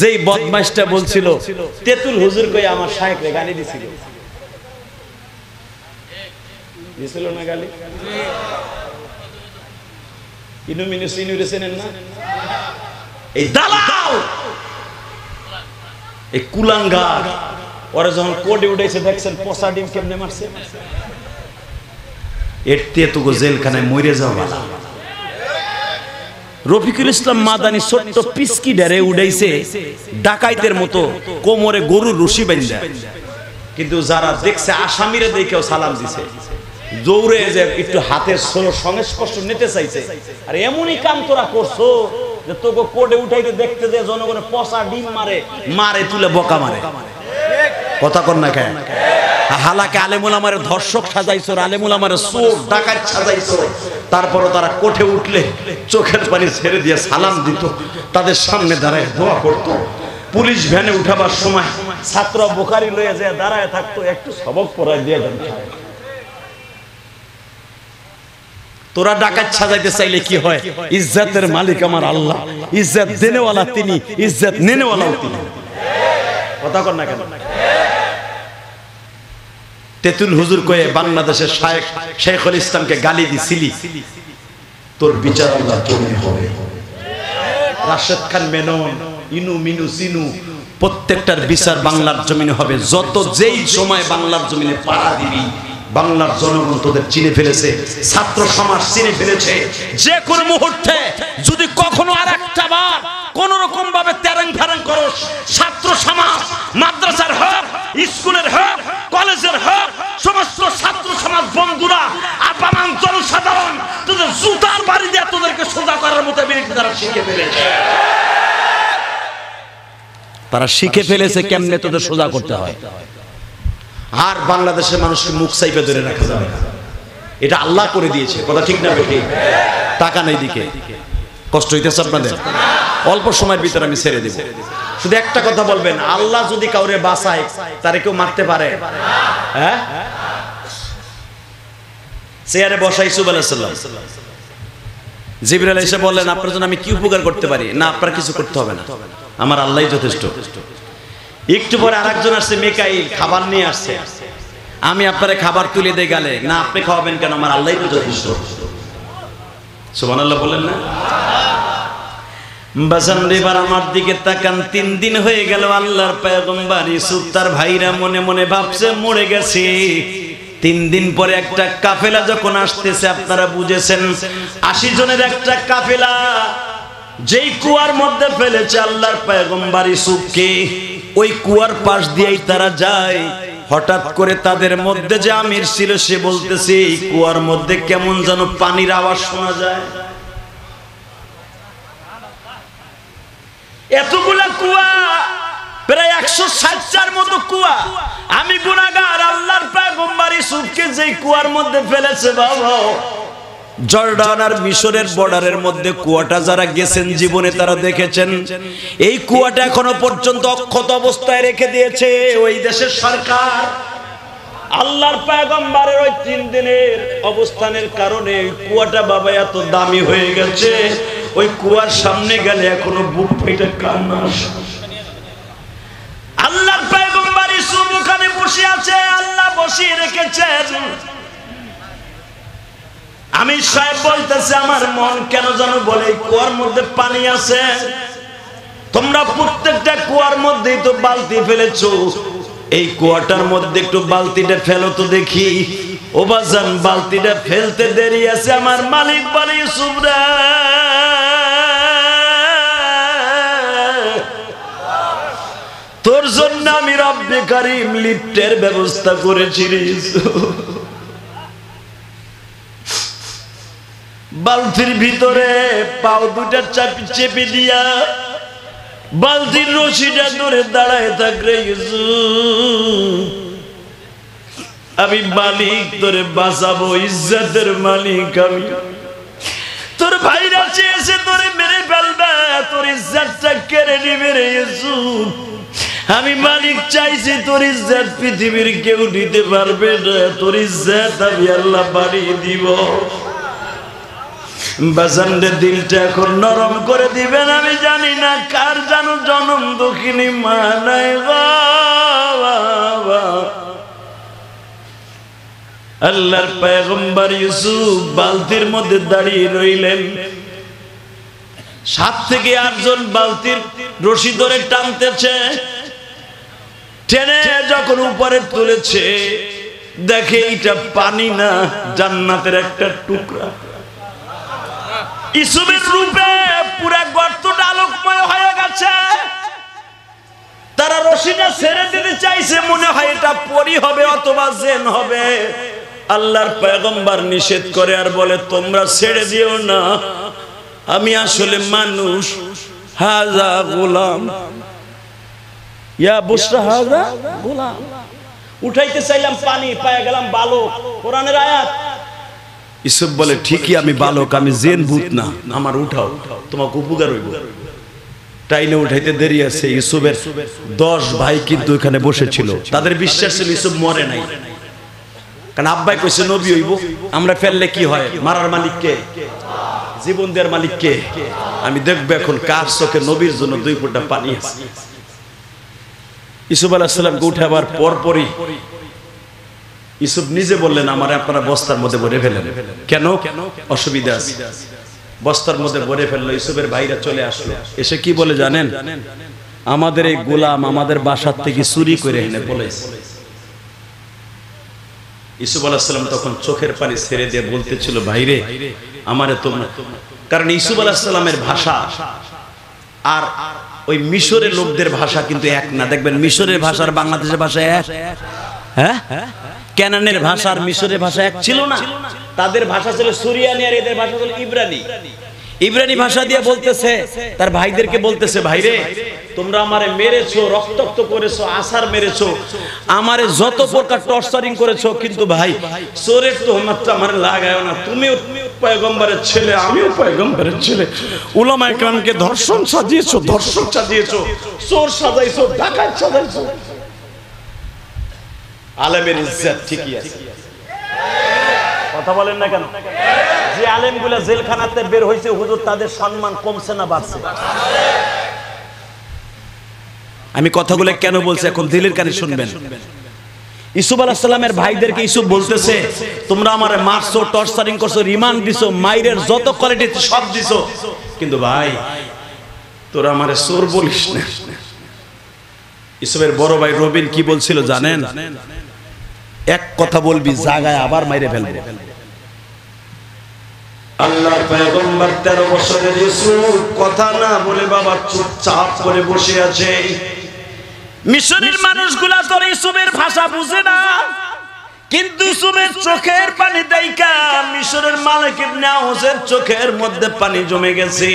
যেই বদমাশটা বলছিল তেতুল হুজুর কই আমার শায়েখরে গালি দিছিল, দিছিল না গালি? ইনুমিনুস ইনুরে চেনেন না? এই দালাল, এই কুলাঙ্গার, ওরা যখন কোডে উঠাইছে দেখছেন পচা ডিম কেমনে মারছে। এর তেতুগো জেলখানায় মরে যাওয়া। রফিকুল ইসলাম মাদানী ছোট্ট পিসকি ডেরে উড়াইছে ডাকাইতের মতো, কোমরে গরুর রশি বাঁধা, কিন্তু যারা দেখছে আসামিরে দেখেও সালাম দিছে, দৌড়ে যে একটু হাতের সংস্পর্শ নিতে চাইছে। আর এমনই কাম তোরা করছো যে তোকে কোর্টে উঠাইতে দেখতে যে জনগণে পচা ডিম মারে, মারে তুলে বকা মারে। কথা কর না কেন? হালাকে আলেমুল আমারে ধর্ষক সাজাইছো, আলেমুল আমারে চোর ডাকাত সাজাইছো। তারপরও তারা কোঠে উঠলে চোখের পানি ছেড়ে দিয়ে সালাম দিত, তাদের সামনে দাঁড়ায় দোয়া করতো। পুলিশ ভ্যানে উঠাবার সময় ছাত্র বোখারি লয়ে যায় দাঁড়ায় থাকতো, একটু সবক পড়ায় দিয়ে দেন। তোরা ডাকাত সাজাইতে চাইলে কি হয়? ইজ্জতের মালিক আমার আল্লাহ, ইজ্জত দেনেওয়ালা তিনি, ইজ্জত নেনেওয়ালাও তিনি। কথা কর না কেন? তেতুল হুজুর কয়ে বাংলাদেশের শায়েখ শেখুল ইসলামকে গালি দিছিলি, তোর বিচার আল্লাহ জমিনে হবে। রাশেদ খান মেনন, ইনু মিনু সিনু, প্রত্যেকটার বিচার বাংলার জমিনে হবে। যত যেই সময় বাংলার জমিনে পাড়া দিবি, বাংলার জনগণ তোদের চিনে ফেলেছে, ছাত্র সমাজ চিনে ফেলেছে। যে কোনো মুহূর্তে যদি কখনো আর একটা বার কোন রকম ভাবে তেরাং ফেরাং করস, ছাত্র সমাজ, মাদ্রাসার হোক, স্কুলের হোক, কলেজের হোক, সমস্ত ছাত্র সমাজ বন্ধুরা, আপামান জনসাধারণ তোদের জুতার বাড়ি দিয়ে তোদেরকে সোজা করার মতো বিরতি তারা শিখে ফেলেছে। তারা শিখে ফেলেছে কেমনে তোদের সোজা করতে হয়। আর বাংলাদেশের মানুষকে মুখ চাইপে ধরে রাখা যাবে না, এটা আল্লাহ করে দিয়েছে। কথা ঠিক না বেঠিক? টাকা নেই দিকে কষ্ট হইতেছে আপনাদের? অল্প সময়ের ভিতরে আমি ছেড়ে দেব। শুধু একটা কথা বলবেন, আল্লাহ যদি কাউরে বাঁচায় তারে কেউ মারতে পারে? হ্যাঁ, চেয়ারে বসা ইউসুফ আলাইহিস সালাম, জিবরাইল এসে বললেন আপনার জন্য আমি কি উপকার করতে পারি? না, আপনার কিছু করতে হবে না, আমার আল্লাহই যথেষ্ট। একটু পরে আরেকজন আসছে, মিকাইল, খাবার নিয়ে আসছে, আমি আপনারে খাবার তুলে দিয়ে গেলে, না আপনি খাওয়াবেন কেন, আমার আল্লাহই তো যথেষ্ট। সুবহানাল্লাহ বলেন না? বাজান এবার আমার দিকে তাকান। 3 দিন হয়ে গেল আল্লাহর পয়গম্বর ইউসুফ তার ভাইরা মনে মনে ভাবছে মরে গেছে। 3 দিন পরে একটা কাফেলা যখন আসতেছে, আপনারা বুঝেছেন 80 জনের একটা কাফেলা যেই কুয়ার মধ্যে ফেলেছে আল্লাহর পয়গম্বর ইউসুফকে, ওই কুয়ার পাশ দিয়েই তারা যায়। হঠাৎ করে তাদের মধ্যে যে আমির ছিল সে বলতেছে এই কুয়ার মধ্যে কেমন যেন পানির আওয়াজ শোনা যায়। এতগুলা কুয়া, প্রায় 160টার মতো কুয়া। আমি গুনাহগার, আল্লাহর পয়গম্বর ইউসুফকে যেই কুয়ার মধ্যে ফেলেছে, বাবা জর্ডান আর মিশরের বর্ডারের মধ্যে কুয়াটা যারা গেছেন জীবনে তারা দেখেছেন, এই কুয়াটা এখনো পর্যন্ত অক্ষত অবস্থায় রেখে দিয়েছে ওই দেশের সরকার। আল্লাহর পয়গম্বরের ওই 3 দিনের অবস্থানের কারণে এই কুয়াটা বাবা এত দামি হয়ে গেছে, ওই কুয়ার সামনে গেলে এখনো বুক ফেটে কান্না আসে। আল্লাহর পয়গম্বর ইউসুফ ওখানে বসে আছে, আল্লাহ বসিয়ে রেখেছেন। আমি সাহেব বলতেছে আমার মন কেন জানো বলে এই কুয়ার মধ্যে পানি আছে, তোমরা প্রত্যেকটা কুয়ার মধ্যেই তো বালতি ফেলেছো, এই কুয়াটার মধ্যে একটু বালতিটা ফেলো তো দেখি। ও বাজান, বালতিটা ফেলতে দেরি আছে, আমার মালিক বলে ইউসুফ রে, তোর জন্য আমি রব্বে কারীম লিফটের ব্যবস্থা করেছি রে ইউসুফ। বালতির ভিতরে পাও দুটা চেপে দিয়া বালতির রশিটা ধরে দাঁড়ায় থাকলে ইউসুফ, আমি মালিক তোরে বাঁচাবো, ইজ্জতের মালিক আমি। তোর ভাইরা চেয়েছে তোরে মেরে ফেলবে, তোর ইজ্জতটা কেড়ে নিবে রে ইউসুফ। আমি মালিক চাইছি তোর ইজ্জত পৃথিবীর কেউ নিতে পারবে না, তোর ইজ্জত আমি আল্লাহ বাড়িয়ে দিব। বাজানরে দিলটা এখন নরম করে দিবেন। আমি জানি না কার জানো জনম দুঃখিনী মা নাই গো বাবা। আল্লাহর পয়গম্বর ইউসুফ বালতির মধ্যে দাঁড়িয়ে রইলেন। 7 থেকে 8 জন বালতির রশি ধরে টানতেছে। টেনে যখন উপরে তুলেছে দেখে এটা পানি না, জান্নাতের একটা টুকরা। ইউসুফের রূপে পুরো গর্তটা আলোকময় হয়ে গেছে। তারা রশিটা ছেড়ে দিতে চাইছে, মনে হয় এটা পরী হবে অথবা জিন হবে। আল্লাহর পয়গম্বর নিষেধ করে আর বলে তোমরা ছেড়ে দিও না, আমি আসলে মানুষ। হাজা গোলাম ইয়া বুশরা হাজা গোলাম। উঠাইতে চাইলাম পানি, পায়ে গেলাম বালক। কোরআনের আয়াত। ইউসুফ বলে ঠিকই আমি বালক, আমি জিন ভূত না, আমার উঠাও, তোমাকে উপকার হইব। টাইনে উঠাইতে দেরি আছে। ইউসুফের 10 ভাই কিন্তু এখানে বসেছিল। তাদের বিশ্বাস ছিল ইউসুফ মরে নাই, কারণ আব্বাই কইছে নবী হইব। আমরা ফেললে কি হয়? মারার মালিক কে? জীবন দেওয়ার মালিক কে? আমি দেখবো এখন কার চোখে নবীর জন্য 2 ফোঁটা পানি আছে। ইউসুফ আলাইহিস সালামকে উঠাবার পরপরই ইউসুফ নিজে বললেন আমার আপনারা বস্তার মধ্যে ভরে ফেলেন। কেন? অসুবিধা আছে। বস্তার মধ্যে ভরে ফেললো। ইউসুফের ভাইরা চলে আসলো। এসে কি বলে জানেন? আমাদের এই গোলাম আমাদের বাসার থেকে চুরি করে এনে বলেছে। ইউসুফ আলাইহিস সালাম তখন চোখের পানি ছেড়ে দিয়ে বলতেছিল ভাইরে আমারে তোমরা, কারণ ইউসুফ আলাইহিস সালামের ভাষা আর ওই মিশরের লোকদের ভাষা কিন্তু এক না। দেখবেন মিশরের ভাষা আর বাংলাদেশের ভাষা এক। হ্যাঁ, কেনানের ভাষা আর মিশরের ভাষা এক ছিল না। তাদের ভাষা ছিল সুরিয়ানি আর এদের ভাষা ছিল ইব্রানি। ইব্রানি ভাষা দিয়ে বলতেছে, তার ভাইদেরকে বলতেছে ভাইরে তোমরা আমারে মেরেছো, রক্তাক্ত করেছো, আসার মেরেছো, আমারে যত প্রকার টর্চারিং করেছো, কিন্তু ভাই চোরের তোহমাতটা আমারে লাগায়ও না। তুমিও পয়গম্বরের ছেলে, আমিও পয়গম্বরের ছেলে। উলামায়ে কেরামকে ধর্ষণ সাজিয়েছো, ধর্ষক সাজিয়েছো, চোর সাজাইছো, ডাকাত সাজাইছো। আলেমের ইজ্জত ঠিকই আছে। কথা বলেন না কেন? যে আলেমগুলা জেলখানাতে বের হয়েছে হুজুর, তাদের সম্মান কমছে না বাড়ছে? আমি কথাগুলো কেন বলছি এখন দিলের কানে শুনবেন। ইউসুফ আলাইহিস সালামের ভাইদেরকে ইউসুফ বলতেছে তোমরা আমারে মারছো, টর্চারিং করছো, রিমান্ড দিছো, মাইরের যত কোয়ালিটি সব দিছো, কিন্তু ভাই তোরা আমারে চোর বলিস না। ইউসুফের বড় ভাই রবিন কি বলছিল জানেন? এক কথা বলবি জায়গায় আবার মাইরে ফেলবে। আল্লাহর পয়গম্বর 13 বছরের ইউসুফ কথা না বলে বাবা চুপচাপ করে বসে আছে। মিশরের মানুষগুলা তো ইউসুফের ভাষা বুঝে না, কিন্তু ইউসুফের চোখের পানি দেখা মিশরের মালিক ইবনে আউসের চোখের মধ্যে পানি জমে গেছে।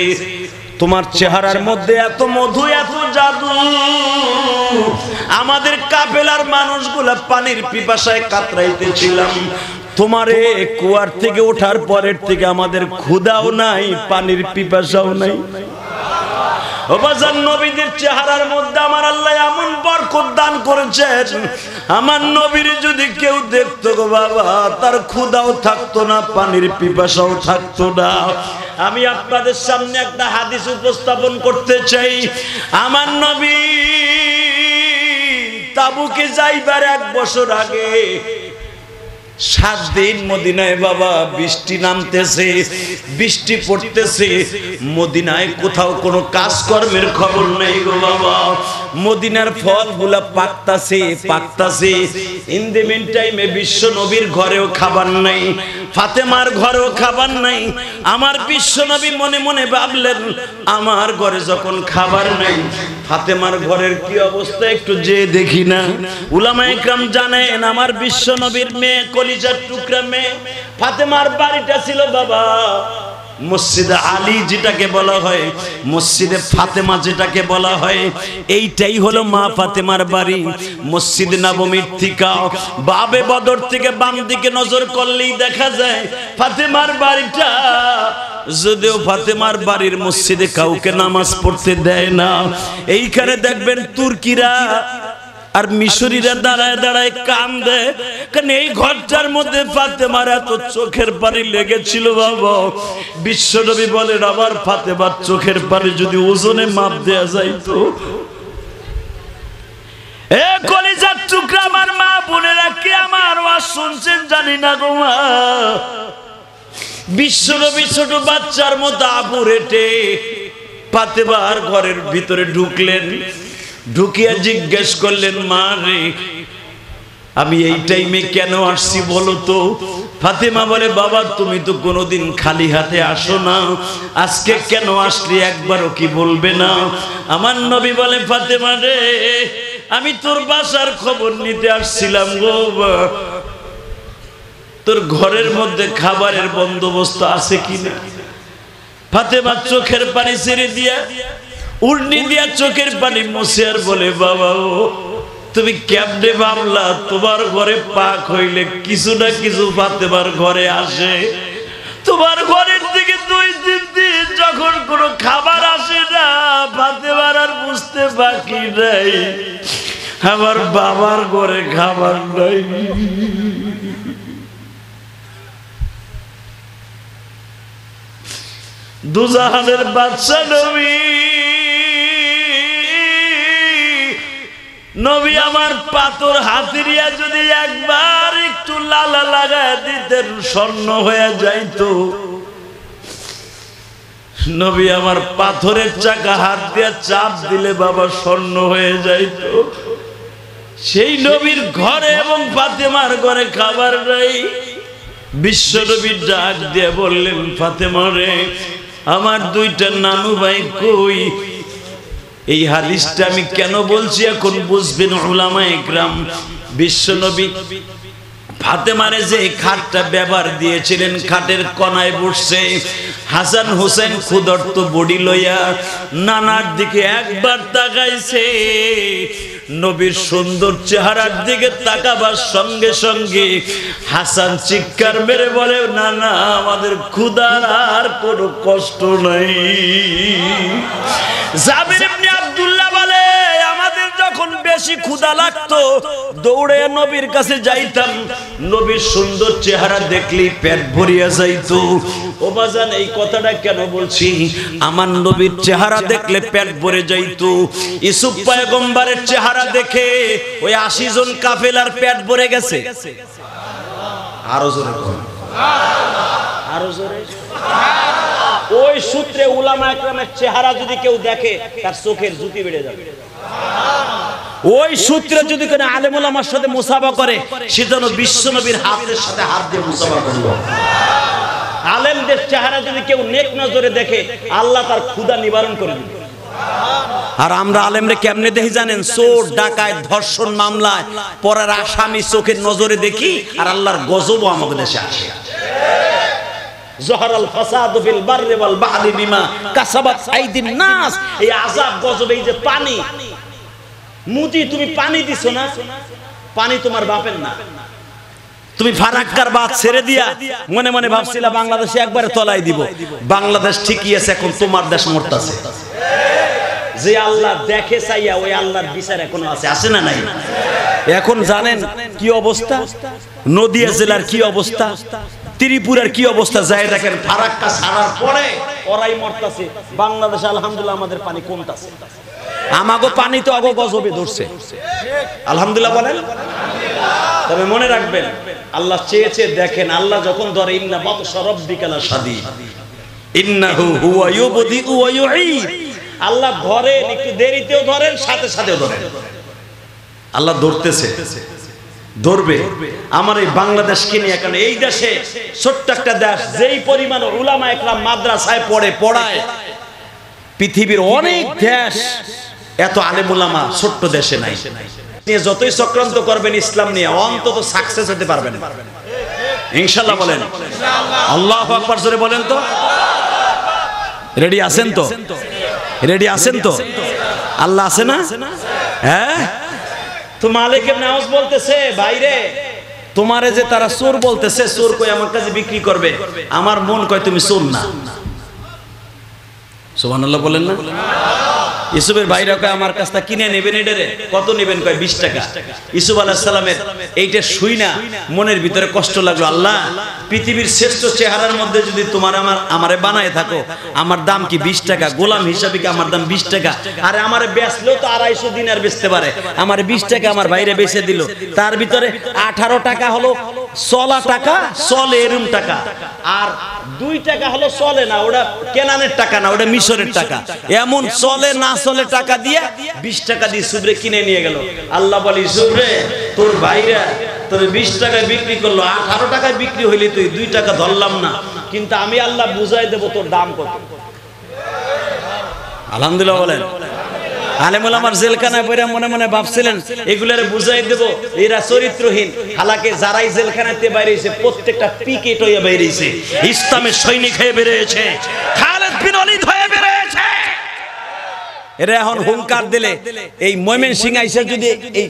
তোমার চেহারার মধ্যে এত মধু, এত জাদু, আমাদের কাফেলার মানুষগুলা পানির পিপাসায় কাতরাইতেছিলাম। তোমারে কুয়ার থেকে ওঠার পরের থেকে আমাদের ক্ষুধাও নাই, পানির পিপাসাও নাই। ও বাজান, নবীদের চেহারার মধ্যে আমার আল্লাহ এমন বরকত দান করেছেন, আমার নবীর যদি কেউ দেখতো গো বাবা, তার ক্ষুধাও থাকতো না, পানির পিপাসাও থাকতো না। আমি আপনাদের সামনে একটা হাদিস উপস্থাপন করতে চাই। আমার নবী তাবুকে যাইবার 1 বছর আগে 7 দিন মদিনায় বাবা বৃষ্টি নামতেছে, বৃষ্টি পড়তেছে। মদিনায় কোথাও কোনো কাজকর্মের খবর নাই গো বাবা। মদিনার ফলগুলা পাকতাছে। ইন দি মিন টাইমে বিশ্ব নবীর ঘরেও খাবার নাই, ফাতেমার ঘরেও খাবার নাই। আমার বিশ্ব নবী মনে মনে ভাবলেন আমার ঘরে যখন খাবার নাই, ফাতেমার ঘরের কি অবস্থা একটু যে দেখি না। উলামায়ে কেরাম জানেন আমার বিশ্ব নবীর মেয়ে, কলিজার টুকরা মেয়ে ফাতেমার বাড়িটা ছিল বাবা মসজিদে আলী যেটাকে বলা হয়, মসজিদে ফাতেমা যেটাকে বলা হয়, এইটাই হলো মা ফাতেমার বাড়ি। মসজিদ নববীর থেকে বাবে বদর থেকে বাম দিকে নজর করলেই দেখা যায় ফাতেমার বাড়িটা। যদিও ফাতেমার বাড়ির মসজিদে কাউকে নামাজ পড়তে দেয় না। এইখানে দেখবেন তুর্কিরা আর মিশরীরা দাঁড়ায় দাঁড়ায় কান্দে, কারণ এই ঘরটার মধ্যে ফাতেমার এত চোখের পানি লেগেছিল। বাবা বিশ্বনবী বলেন আমার ফাতেমার চোখের পানি যদি ওজনে মাপ দেয়া যাইতো। এ কলিজার টুকরা আমার মা বোনেরা, কে আমার ওয়াজ শুনছেন জানি না গো মা। বিশ্বনবী ছোট বাচ্চার মতো আবু রেটে ফাতেমার ঘরের ভিতরে ঢুকলেন, ঢুকিয়া জিজ্ঞেস করলেন মা রে আমি এই টাইমে কেন আসছি বলো তো? ফাতেমা বলে বাবা তুমি তো কোনোদিন খালি হাতে আসো না, আজকে কেন আসলি একবারও কি বলবে না? আমার নবী বলে ফাতেমা রে আমি তোর বাসার খবর নিতে আসছিলাম গো, তোর ঘরের মধ্যে খাবারের বন্দোবস্ত আছে কিনা। ফাতেমা চোখের পানি ছেড়ে দিয়া উড়নি দিয়া চোখের পানি মুছে আর বলে বাবা ও তুমি কেমনে ভাবলা তোমার ঘরে পাক হইলে কিছু না কিছু ফাতেমার ঘরে আসে? তোমার ঘরের দিকে 2-3 দিন যখন কোনো খাবার আসে না, ফাতেমার আর বুঝতে বাকি নাই আমার বাবার ঘরে খাবার নাই। দুজাহানের বাদশা নবী, নবী আমার পাথর হাতিরিয়া যদি একবার একটু লালা লাগায় দিতেন স্বর্ণ হয়ে যাইতো। নবী আমার পাথরের চাকা হাত দিয়ে চাপ দিলে বাবা স্বর্ণ হয়ে যাইতো। সেই নবীর ঘরে এবং ফাতেমার ঘরে খাবার নাই। বিশ্ব নবী ডাক দিয়ে বললেন ফাতেমা রে আমার 2টা নানু ভাই কই? এই হাদিসটা আমি কেন বলছি এখন বুঝবেন উলামায়ে কেরাম। বিশ্ব নবী ফাতেমারে যে খাটটা ব্যবহার দিয়েছিলেন, খাটের কোনায় বসছে হাসান হোসেন ক্ষুধার্ত বডি লইয়া নানার দিকে একবার তাকাইছে। নবীর সুন্দর চেহারার দিকে তাকাবার সঙ্গে সঙ্গে হাসান চিৎকার মেরে বলে না না আমাদের ক্ষুধার আর কোনো কষ্ট নাই। জাবির ইবনে আব্দুল্লাহ বলে আমাদের যখন বেশি ক্ষুধা লাগতো দৌড়ে নবীর কাছে যাইতাম, নবীর সুন্দর চেহারা দেখলেই পেট ভরিয়া যাইতো। ও বাজান এই কথাটা কেন বলছি? আমার নবীর চেহারা দেখলে পেট ভরে যাইতো। ইউসুফ পয়গম্বরের চেহারা দেখে ওই 80 জন কাফেলার পেট ভরে গেছে। আরো জোরে আরো জোরে। ওই সূত্রে উলামায়ে কেরামের চেহারা যদি কেউ দেখে তার চোখের জুতি বেড়ে যাবে। ওই সূত্রে যদি কোনো আলেম ওলামার সাথে মুসাফা করে সে যেন বিশ্বনবীর হাতের সাথে হাত দিয়ে মুসাফা করল। আলেমদের চেহারা যদি কেউ নেক নজরে দেখে আল্লাহ তার ক্ষুধা নিবারণ করে দিবে। আর আমরা আলেমরে কেমনে দেখি জানেন? চোর ডাকাত ধর্ষণ মামলায় পরার আসামি চোখের নজরে দেখি, আর আল্লাহর গজবও আমাদের দেশে আসে। জহরাল ফাসাদু ফিল বাররি ওয়াল বাহরি বিমা কাসাবাত আইদিন নাস। এই আযাব গজব, এই যে পানি, মুদি তুমি পানি দিছো না, পানি তোমার বাপের না। তুমি ফারাক্কার বাদ ছেড়ে দিয়া মনে মনে ভাবছিলা বাংলাদেশে একবারে তলায় দিব। বাংলাদেশ ঠিকই আছে, এখন তোমার দেশ মরতাছে। যে আল্লাহ দেখে চাইয়া ওই আল্লাহর বিচার এখনো আছে, আছে না নাই? এখন জানেন কি অবস্থা? নদিয়া জেলার কি অবস্থা, ত্রিপুরার কি অবস্থা যায় দেখেন। ফারাক্কা ছাড়ার পরে ওরাই মরতাছে। বাংলাদেশে আলহামদুলিল্লাহ আমাদের পানি কমতাছে। আমাগো পানি তো আগো গজবে ধরছে, আলহামদুলিল্লাহ বলেন। তবে মনে রাখবেন আল্লাহ চেয়েছে দেখেন, আল্লাহ যখন ধরে ইন্না বাতশা রাব্বিকা লাশাদীদ ইন্নাহু হুয়া ইউবদিউ ওয়া ইউঈদ। আল্লাহ ধরেন, একটু দেরিতেও ধরেন, সাথে সাথেও ধরেন। আল্লাহ ধরতেছে, ধরবে। আমার এই বাংলাদেশকে নিয়ে, কারণ এই দেশে ছোট্ট একটা দেশ, যেই পরিমাণ উলামায়ে কেরাম মাদ্রাসায় পড়ায় পৃথিবীর অনেক দেশ এত আলেম উলামা ছোট্ট দেশে নাই। যতই চক্রান্ত করবেন ইসলাম নিয়ে অন্তত সাকসেস হতে পারবেন ইনশাআল্লাহ। বলেন আল্লাহু আকবার জোরে বলেন তো। রেডি আছেন তো? রেডি আছেন তো? আল্লাহ আছে না? হ্যাঁ, তো মালিক ইবনে আউস বলতেছে ভাইরে তোমারে যে তারা চোর বলতেছে, চোর কই আমার কাছে বিক্রি করবে, আমার মন কয় তুমি চোর না। সুবহানাল্লাহ বলেন না? ইউসুফের ভাইরা কয় আমার কাছ থেকে কিনে নেবেন, এটারে কত নেবেন? কয় 20 টাকা। ইউসুফ আলাইহিস সালামের এইটা শুই না মনের ভিতরে কষ্ট লাগলো, আল্লাহ পৃথিবীর শ্রেষ্ঠ চেহারার মধ্যে যদি তোমার আমারে বানায় থাকো, আমার দাম কি 20 টাকা? গোলাম হিসাবে কি আমার দাম 20 টাকা? আরে আমারে বেচলেও তো 250 দিনার বেচতে পারে, আমার 20 টাকা আমার ভাইরে বেচে দিল। তার ভিতরে 18 টাকা হলো চলা টাকা, চলে এরম টাকা, আর 2 টাকা হলো চলে না, ওটা কেনানের টাকা না, ওটা মিশরের টাকা। এমন চলে না চলে টাকা দিয়ে 20 টাকা দিয়ে ইউসুফরে কিনে নিয়ে গেল। আল্লাহ বলে, ইউসুফরে তোর ভাইরা তোর 20 টাকায় বিক্রি করলো, 18 টাকায় বিক্রি হইলে তুই 2 টাকা ধরলাম না, কিন্তু আমি আল্লাহ বুঝাই দেব তোর দাম কত। আলহামদুলিল্লাহ বলেন। আলেম ওলামার জেলখানায় পড়ে মনে মনে ভাবছিলেন এগুলারে বুঝাই দেব, এরা চরিত্রহীন। হালাকে যারাই জেলখানাতে বাইরেছে প্রত্যেকটা পিকেট হয়ে বাইরেছে, ইসলামের সৈনিক হয়ে বেরিয়েছে, খালেদ বিন ওয়ালিদ হয়ে বেরিয়েছে। এরা এখন হুঙ্কার দিলে এই ময়মনসিংহ আইসা যদি এই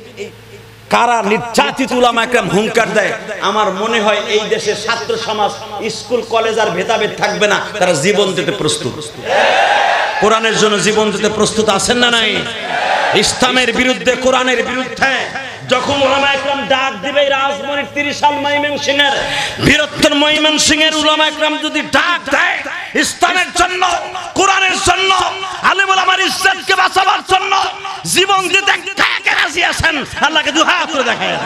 কারা নির্যাতিত উলামা একরাম হুঙ্কার দেয়, আমার মনে হয় এই দেশের ছাত্র সমাজ, স্কুল কলেজ আর ভেদাভেদ থাকবে না, তারা জীবন দিতে প্রস্তুত। কোরআনের জন্য জীবন দিতে প্রস্তুত আছেন না নাই? ইসলামের বিরুদ্ধে, কোরআনের বিরুদ্ধে যখন উলামা একরাম ডাক দিবে, রাজমনির 30 সাল ময়মনসিংহের বীরত্বের ময়মনসিংহের উলামা একরাম যদি ডাক দেয় ইসলামের জন্য, কোরআনের জন্য, আলেম ওলামার ইজ্জতকে বাঁচাবার জন্য জীবন দিতে কে কে রাজি আছেন? আল্লাহকে দুই হাত করে দেখায়।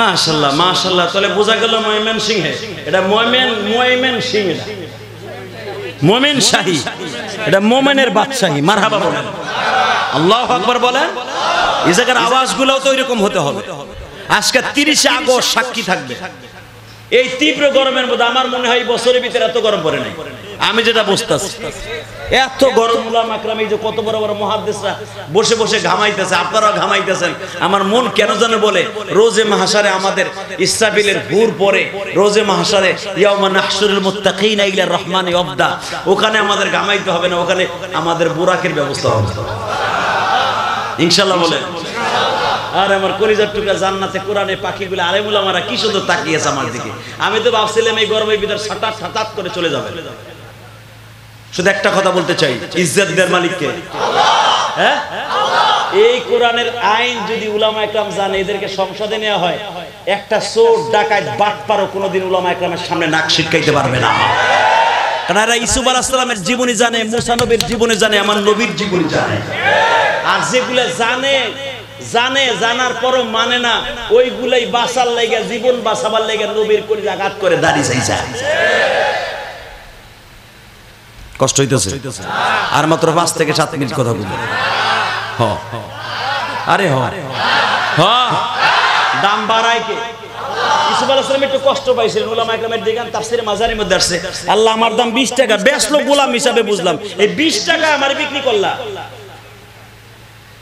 মাশাআল্লাহ মাশাআল্লাহ। তাহলে বোঝা গেল ময়মনসিংহে এটা ময়মনসিংহ না, মোমেন শাহী, এটা মোমেনের বাদশাহী। মারহাবা বলেন, আল্লাহু আকবার বলেন। এই জায়গার আওয়াজগুলোও তো এরকম হতে হবে। আজকে 30 আগস্ট সাক্ষী থাকবে এই তীব্র গরমের মধ্যে। আমার মনে হয় বছরের ভিতরে এত গরম পড়ে নাই, আমি যেটা বুঝতেছি। এত গরম, উলামা একরাম এই যে কত বড় বড় মুহাদ্দিসরা বসে বসে ঘামাইতেছে, আপনারাও ঘামাইতেছেন। আমার মন কেন জানে বলে, রোজে মাহশারে আমাদের ইসরাফিলের হুর পরে, রোজে মাহশারে ইয়াউমা নাহশুরুল মুত্তাকিনা ইলা রহমানি ওয়াফদা, ওখানে আমাদের ঘামাইতে হবে না, ওখানে আমাদের বুরাকের ব্যবস্থা হবে ইনশাআল্লাহ বলেন। আর আমার কলিজার টুকরা জান্নাতে কোরআনে পাখিগুলো আলেম ওলামারা কি সুন্দর তাকিয়েছে আমার দিকে। আমি তো ভাবছিলাম এই গরমের ভিতর সাটাত সাটাত করে চলে যাবে। শুধু একটা কথা বলতে চাই, ইজ্জত দেওয়ার মালিক কে? হ্যাঁ, এই কোরআনের আইন যদি উলামা একরাম জানে, এদেরকে সংসদে নেওয়া হয়, একটা চোর ডাকাত বাটপারও কোনোদিন উলামা একরামের সামনে নাক শিটকাইতে পারবে না। কারণ এরা ইউসুফ আলাইহিস সালামের জীবনী জানে, মুসা নবীর জীবনী জানে, আমার নবীর জীবনী জানে। আর যেগুলো জানার পরও মানে না, ওইগুলাই বাঁচার লাগা, জীবন বাঁচাবার লাগা নবীর কলিজা আঘাত করে দাঁড়িয়ে চাইছে। কষ্ট হইতেছে। আর মাত্র 5 থেকে 7 মিনিট কথা বলবো। আরে দাম বাড়ায় কে? ইউসুফ আলাইহিস সালাম একটু কষ্ট পাইছিলেন, উলামা একরামের দিগান তাফসীরে মাজারির মধ্যে আসছে, আল্লাহ আমার দাম 20 টাকা, বেচলো গোলাম হিসাবে বুঝলাম, এই 20 টাকা আমার বিক্রি করলা।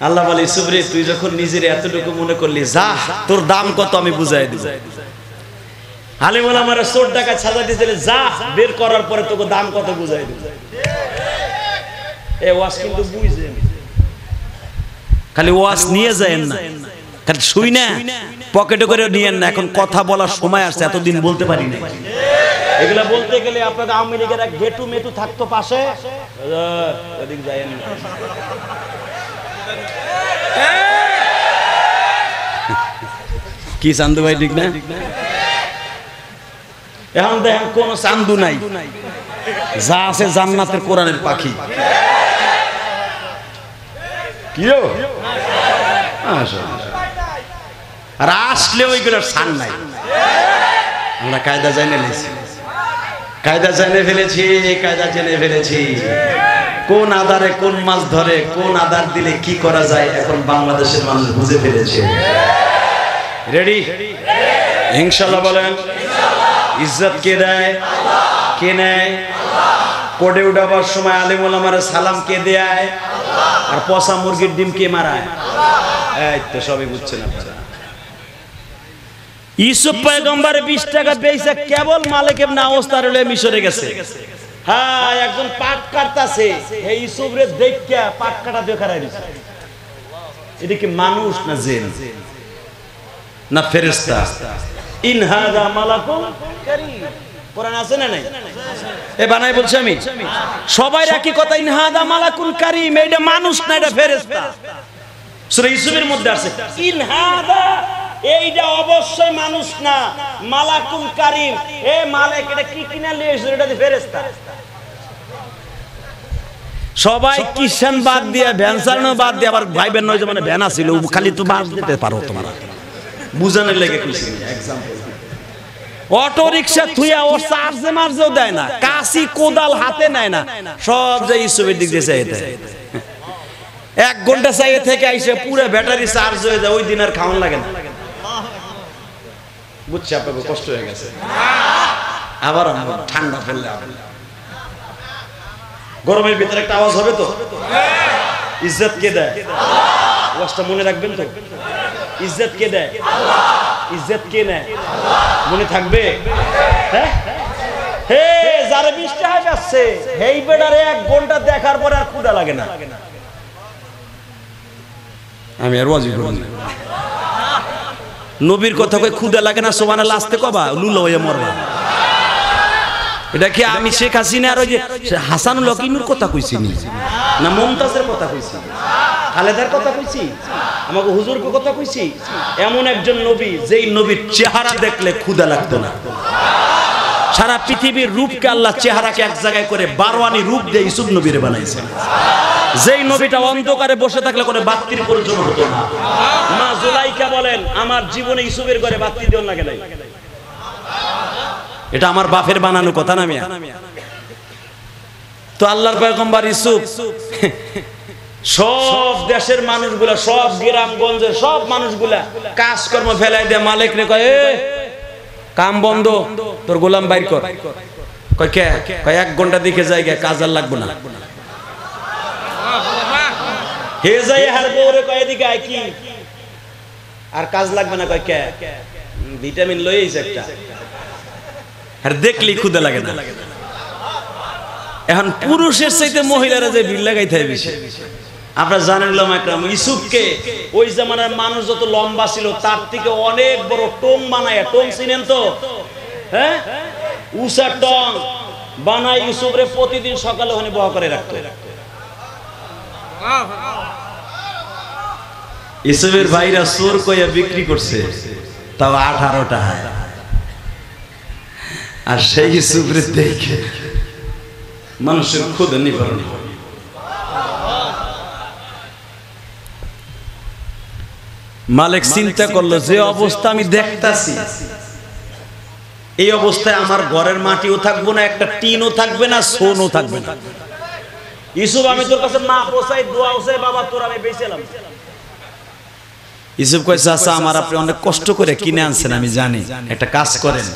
আল্লাহ বলে, ইউসুফ রে, তুই যখন নিজের এতটুকু মনে করলি, যা তোর দাম কত আমি বুঝাই দিব। আলেম ওলামারা চোর ডাকাত সাজা দিয়েছিল, যা বের করার পরে তোকে দাম কত বুঝাই দিব। এই ওয়াজ কিন্তু বুঝেন, খালি ওয়াজ নিয়ে যায়েন না, খালি শুই না পকেটে করে নিয়েন না। এখন কথা বলার সময় আসছে, এতদিন বলতে পারি না। এগুলা বলতে গেলে আপনাদের আওয়ামী লীগের এক গেটু মেটু থাকতো পাশে, ওদিক যায়েন না। কি চান্দু ভাই, ঠিক না? এখন দেখেন কোন চান্দু নাই, যা আছে জান্নাতের কোরআনের পাখি। আর আসলে ওইগুলোর ছাড় নাই। আমরা কায়দা জেনে ফেলেছি, কোন আদারে কোন মাছ ধরে, কোন আদার দিলে কি করা যায়, এখন বাংলাদেশের মানুষ বুঝে ফেলেছে। রেডি ইনশাআল্লাহ বলেন। ইজ্জত কে দেয়? কে নেয়? কোডে উঠাবার সময় আলেম ওলামার সালাম কে দেয়? আর পচা মুরগির ডিম কে মারায়? এই তো সবই বুঝছেন আপনারা। ইউসুফ পয়গম্বর 20 টাকা পেয়েছে কেবল মালিক ইবনে আওস তার হলে মিশরে গেছে। হ্যাঁ, একজন পাট কাটতাছে, এই ইউসুফ রে দেখিয়া পাট কাটা দেখা রাইছে। এটা কি মানুষ না জিন না ফেরেশতা? ইন হাযা মালাকুন কারীম, কোরআন আছে না নাই? এ বানাই বলছি আমি, সবাই একই কথা, ইন হাযা মালাকুন কারীম, এটা মানুষ না, এটা ফেরেশতা। সূরা ইউসুফের মধ্যে আছে ইন হাযা, এইটা অবশ্যই মানুষ না, মালাকুন কারীম। এ মালিক এটা কি কিনা লিয়েছে, এটা ফেরেশতা। সবাই কিষান বাদ দিয়ে, ভ্যান চালানো বাদ দিয়ে, আবার ভাইবেন নয় যে মানে ভ্যান আছিল খালি তো বাদ দিতে পারো তোমরা, বুঝানোর লেগে কইছি एग्जांपल। অটো রিকশা থুইয়া ও চার্জে মারজেও দেয় না, কাশি কোদাল হাতে নেয় না, সব যে ইউসুফের দিক দিয়ে চাইতে 1 ঘন্টা চাইয়ে থেকে আইসে পুরো ব্যাটারি চার্জ হয়ে যায়, ওই দিন আর খাওয়ান লাগে না। বুঝছি আপনাকে কষ্ট হয়ে গেছে। আবার ঠান্ডা পড়লে গরমের ভিতরে একটা আওয়াজ হবে তো, ইজ্জত কে দেয়? আওয়াজটা মনে রাখবেন তো, ইজ্জত কে দেয়? ইজ্জত কে নেয়? মনে থাকবে? হ্যাঁ, হে যারে 20 টাকা যাচ্ছে হেই বেডারে 1 ঘন্টা দেখার পরে আর ক্ষুধা লাগে না। আমি আর ওয়াজি করব না, নবীর কথা কই ক্ষুধা লাগে না, সুবহানাল্লাহ আসতে কবা লুলো হয়ে মরবা। এটা কি আমি শেখ হাসিনা আর ওই যে হাসানুল হকিনুর কথা কইছি না মুমতাজের কথা কইছি, খালেদার কথা কইছি, আমাকে হুজুরকে কথা কইছি? এমন একজন নবী যেই নবীর চেহারা দেখলে ক্ষুধা লাগতো না। সারা পৃথিবীর রূপকে আল্লাহ চেহারাকে এক জায়গায় করে বারওয়ানি রূপ দিয়ে ইউসুফ নবীরে বানাইছেন। যেই নবীটা অন্ধকারে বসে থাকলে কোনো বাতির প্রয়োজন হতো না। মা জুলাইকা বলেন, আমার জীবনে ইউসুফের ঘরে বাতি দেওয়ার লাগে নাই। এটা আমার বাপের বানানো কথা না মিয়া। তো আল্লাহর পয়গম্বর ইউসুফ সব দেশের মানুষগুলা, সব গ্রামগঞ্জের সব মানুষগুলা কাজকর্ম ফেলাই দিয়ে মালিক রে কয়, এ কাম বন্ধ, তোর গোলাম বাইর কর। কয় কে? কয় 1 ঘন্টা দেখে জায়গা, কাজ আর লাগবে না। হে যাই হার বউরে কয় এদিকে আয়, কি আর কাজ লাগবে না? কয় কে? ভিটামিন লই আইছে একটা, আর দেখলি ক্ষুধা লাগে না। এখন পুরুষের চাইতে মহিলারা যে ভিড় লাগাইতে হয় বেশি। আপনারা জানেন ইউসুফকে ওই জামানার মানুষ যত লম্বা ছিল তার থেকে অনেক বড় টং বানায়, টং চিনেন তো? হ্যাঁ, উষা টং বানায় ইউসুফরে প্রতিদিন সকালে ওখানে বহা করে রাখতো। ইউসুফের ভাইরা চোর কইয়া বিক্রি করছে, তাও 18 টাকা। আর সেই ইউসুফরে দেখে মানুষের ক্ষুধা নিবারণ। মালিক চিন্তা করলো, যে অবস্থা আমি দেখতাছি এই অবস্থায় আমার ঘরের মাটিও থাকবো না, একটা টিনও থাকবে না, সোনও থাকবে না। ইউসুফ আমি তোর কাছে মা পোসাই দোয়া হোসাই, বাবা তোর আমি বেঁচেলাম। ইউসুফ কইছে, আচ্ছা আমার আপনি অনেক কষ্ট করে কিনে আনছেন আমি জানি, একটা কাজ করেন,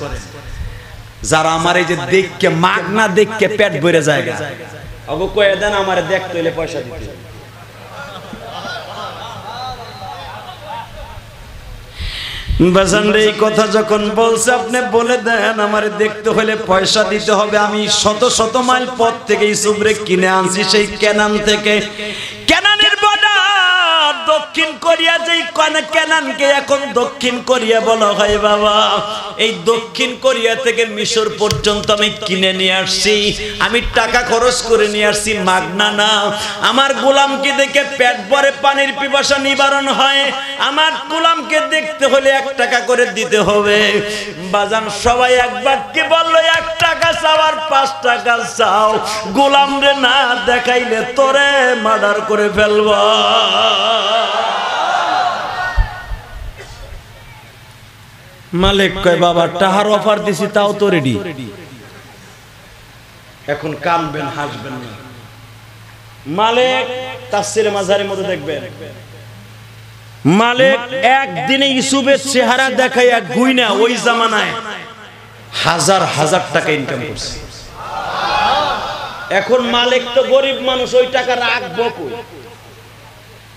যারা আমার এই যে দেখকে মাগনা দেখকে পেট ভরে জায়গা অগো কয়ে দেন, আমারে দেখতে হইলে পয়সা দিতে। বাজানরে এই কথা যখন বলছে, আপনি বলে দেন আমারে দেখতে হলে পয়সা দিতে হবে। আমি শত শত মাইল পথ থেকে ইউসুফরে কিনে আনছি, সেই কেনান থেকে। কেনানের বর্ডার দক্ষিণ কোরিয়া, যেই কেনানকে এখন দক্ষিণ কোরিয়া বলা হয় বাবা, এই দক্ষিণ কোরিয়া থেকে মিশর পর্যন্ত আমি কিনে নিয়ে আসছি। আমি টাকা খরচ করে নিয়ে আসছি, মাগনা না। আমার গোলামকে দেখে পেট ভরে পানির পিপাসা নিবারণ হয়। আমার গোলামকে দেখতে হলে 1 টাকা করে দিতে হবে। বাজান সবাই এক বাক্যে বললো, 1 টাকা চাও আর 5 টাকা চাও, গোলাম রে না দেখাইলে তোরে মার্ডার করে ফেলবা। মালিক কয়, বাবা টাহার অফার দিছি তাও তো রেডি। এখন কানবেন হাসবেন না। মালিক তাফসীরে মাঝারের মধ্যে দেখবেন, মালিক একদিনে ইউসুফের চেহারা দেখাইয়া গুইনা ওই জামানায় 1000 টাকা ইনকাম করছে। এখন মালিক তো গরিব মানুষ, ওই টাকা রাখবো কই?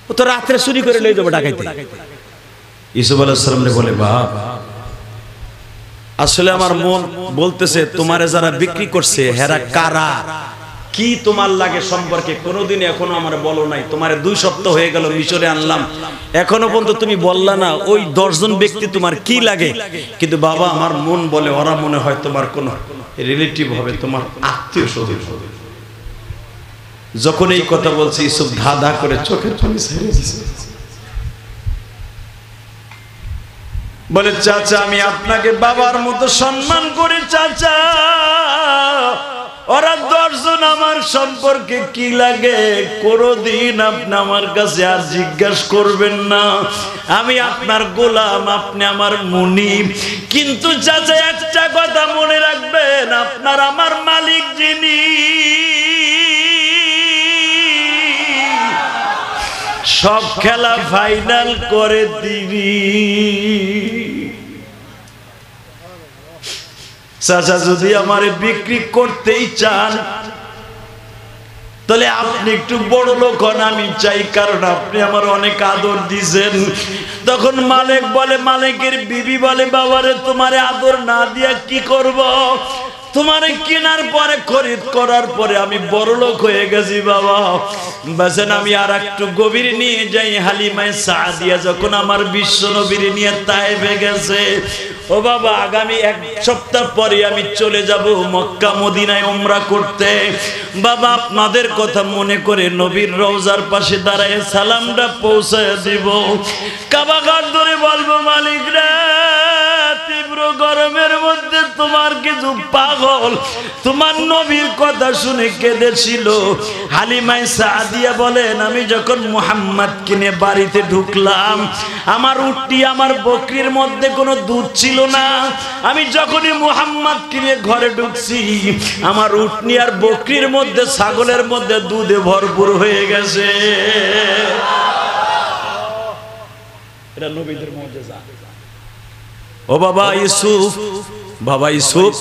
ও তো রাত্রে চুরি করে লই যাবে ডাকাইতে। ইউসুফ আলাইহিস সালাম বলে, বাবা আসলে আমার মন বলতেছে তোমারে যারা বিক্রি করছে হেরা কারা, কি তোমার লাগে সম্পর্কে কোনোদিন এখনো আমার বলো নাই। তোমারে 2 সপ্তাহ হয়ে গেল মিশরে আনলাম, এখনো পর্যন্ত তুমি বললা না ওই 10 জন ব্যক্তি তোমার কি লাগে। কিন্তু বাবা আমার মন বলে ওরা মনে হয় তোমার কোন রিলেটিভ হবে, তোমার আত্মীয় স্বজন হবে। যখন এই কথা বলছি ইউসুফ ধাঁধা করে চোখের পানি ছেড়ে দিয়েছে, বলে চাচা আমি আপনাকে বাবার মতো সম্মান করি চাচা, ওরা 10 জন আমার সম্পর্কে কি লাগে কোনদিন আপনি আমার কাছে আর জিজ্ঞাসা করবেন না। আমি আপনার গোলাম, আপনি আমার মুনিব। কিন্তু চাচা একটা কথা মনে রাখবেন, আপনার আমার মালিক যিনি, সব খেলা ফাইনাল করে দিবি। চাচা যদি আমারে বিক্রি করতেই চান তাহলে আপনি একটু বড় লোক হন, আমি চাই, কারণ আপনি আমার অনেক আদর দিয়েছেন। তখন মালিক বলে, মালিকের বিবি বলে বাবারে তোমারে আদর না দিয়া কি করব, তোমারে কেনার পরে খরিদ করার পরে আমি বড় লোক হয়ে গেছি বাবা। বাসেন আমি আর একটু গভীর নিয়ে যাই। হালিমায়ে সাদিয়া যখন আমার বিশ্ব নবীর নিয়ে তায়েফে গেছে, ও বাবা আগামী 1 সপ্তাহ পরে আমি চলে যাব মক্কা মদিনায় উমরা করতে। বাবা আপনাদের কথা মনে করে নবীর রওজার পাশে দাঁড়ায় সালামটা পৌঁছায় দিব। কাবা ঘর ধরে বলবো মালিক রে, তীব্র গরমের মধ্যে তোমার কিছু পাগল তোমার নবীর কথা শুনে কেঁদেছিল। হালিমায়ে সাদিয়া বলেন, আমি যখন মুহাম্মদ কিনে বাড়িতে ঢুকলাম, আমার উটটি আমার বকরির মধ্যে কোনো দুধ ছিল না। আমি যখনই মুহাম্মদ কিনে ঘরে ঢুকছি, আমার উটনি আর বকরির মধ্যে ছাগলের মধ্যে দুধে ভরপুর হয়ে গেছে। এটা নবীদের মুজিজা। ও বাবা ইউসুফ, বাবা ইউসুফ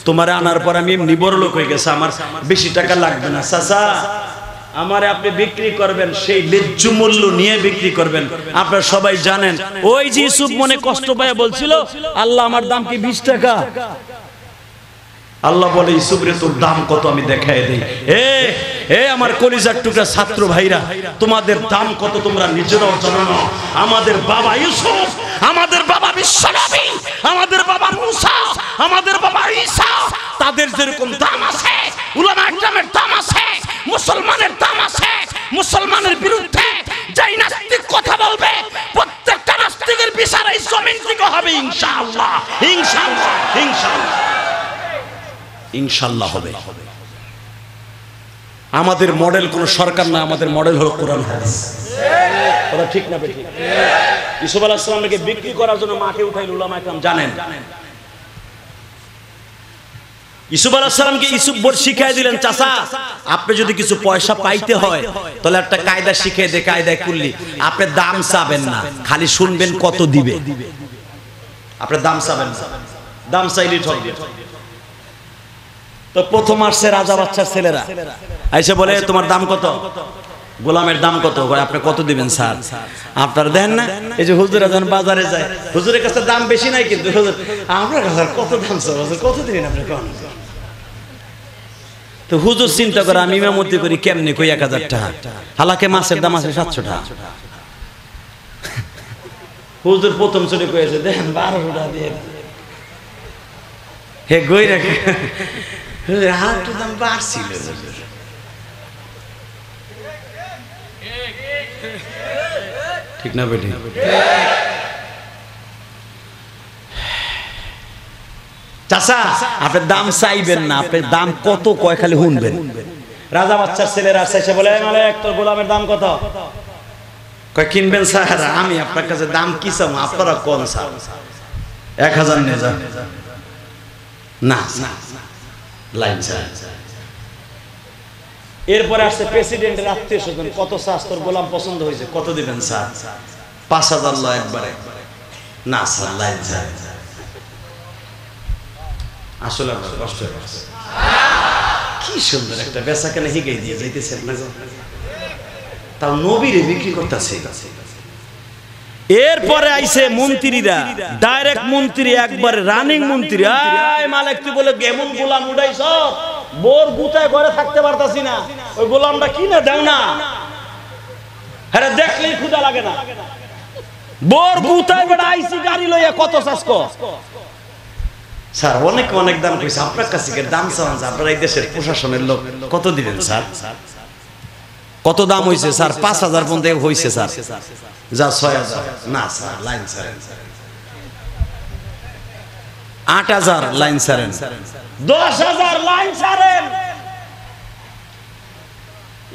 তোমারে আনার পর আমি এমনি বড় লোক হয়ে গেছে, আমার বেশি টাকা লাগবে না। চাচা আমারে আপনি বিক্রি করবেন, সেই ন্যায্য মূল্য নিয়ে বিক্রি করবেন। আপনারা সবাই জানেন ওই যে ইউসুফ মনে কষ্ট পায় বলছিল আল্লাহ আমার দাম কি 20 টাকা। আল্লাহ বলে ইউসুফ রে তোর দাম কত আমি দেখায় দেই। এ আমার কলিজার টুকরা ছাত্র ভাইরা, তোমাদের দাম কত তোমরা নিজেরাও জানো না। আমাদের বাবা ইউসুফ, আমাদের বাবা বিশ্বনবী, আমাদের বাবা মুসা, আমাদের বাবা ঈসা, তাদের যেরকম দাম আছে উলামায়ে কেরামের দাম আছে, মুসলমানের দাম আছে। মুসলমানের বিরুদ্ধে যেই নাস্তিক কথা বলবে প্রত্যেকটা নাস্তিকের বিচার এই জমিন থেকে হবে ইনশাআল্লাহ, ইনশাআল্লাহ, ইনশাআল্লাহ, ইনশাআল্লাহ হবে। আমাদের মডেল কোন সরকার না, আমাদের মডেল হলো কোরআন হাদিস। কথা ঠিক না বেঠিক? ইউসুফ আলাইহিস সালামকে বিক্রি করার জন্য মাকে উঠাইল উলামায়ে কেরাম জানেন। ইউসুফ আলাইহিস সালামকে ইউসুফ বড় শিখাই দিলেন, চাচা আপনি যদি কিছু পয়সা পাইতে হয় তাহলে একটা কায়দা শিখিয়ে দে, কায়দায় করলি আপনি দাম চাবেন না, খালি শুনবেন কত দিবে। আপনি দাম চাবেন না, দাম চাইলেই ঠকবে। তো প্রথম আসছে রাজা বাচ্চার ছেলেরা, আইসে বলে তোমার দাম কত, গোলামের দাম কত, আপনি কত দিবেন স্যার? আপনারা দেন না? এই যে হুজুরা যখন বাজারে যায়, হুজুরের কাছে দাম বেশি নাই, কিন্তু হুজুর আপনার কাছে কত দাম স্যার, কত দিবেন আপনি কোন? তো হুজুর চিন্তা করে আমি ইমামতি করি কেমনে, কই 1000 টাকা, হালাকে মাছের দাম আছে 700 টাকা। হুজুর প্রথম চলে কয়েছে দেন 1200 টাকা দিয়ে। হে গই রাখে হাত দাম বাড়ছিল। ঠিক না বেটি? চাচা আপনি দাম চাইবেন না, আপনি দাম কত কয় খালি শুনবেন। রাজা বাচ্চার ছেলেরা এসে বলে মালিক তোর গোলামের দাম কত? কয় কিনবেন স্যার? আমি আপনার কাছে দাম কি চাও, আপনারা কোন স্যার? 1000 নিয়ে যান। না না লাইন স্যার। এরপরে আসছে প্রেসিডেন্টের আত্মীয় স্বজন, কত চাস তোর গোলাম পছন্দ হয়েছে, কত দিবেন স্যার? 5000 লয় একবারে। না স্যার লাইন স্যার। আসলে কষ্ট হয়ে গেছে। কি সুন্দর একটা বেচা কেনা হিগাই দিয়ে যাইতেছে আপনাকে, তাও নবীরে বিক্রি করতেছে। এরপরে আইছে মন্ত্রীরা, ডাইরেক্ট মন্ত্রী, একবারে রানিং মন্ত্রী। এই মালিক তুই বলে এমন গোলাম উঠাইছ, বোর গুতায় ঘরে থাকতে পারতাছি না, ওই গোলামটা কিনে দাও না। আরে দেখলেই ক্ষুধা লাগে না। বোর গুতায় বেড়া আইছি গাড়ি লইয়া, কত চাচ্ছ? স্যার অনেক অনেক দাম কইছে, আপনার কাছে দাম চান, আপনার এই দেশের প্রশাসনের লোক কত দিবেন স্যার? কত দাম হইছে স্যার? 5000 পর্যন্ত হইছে স্যার। যা 6000 না স্যার, লাইন ছাড়েন। 8000 লাইন ছাড়েন, 10000 লাইন ছাড়েন।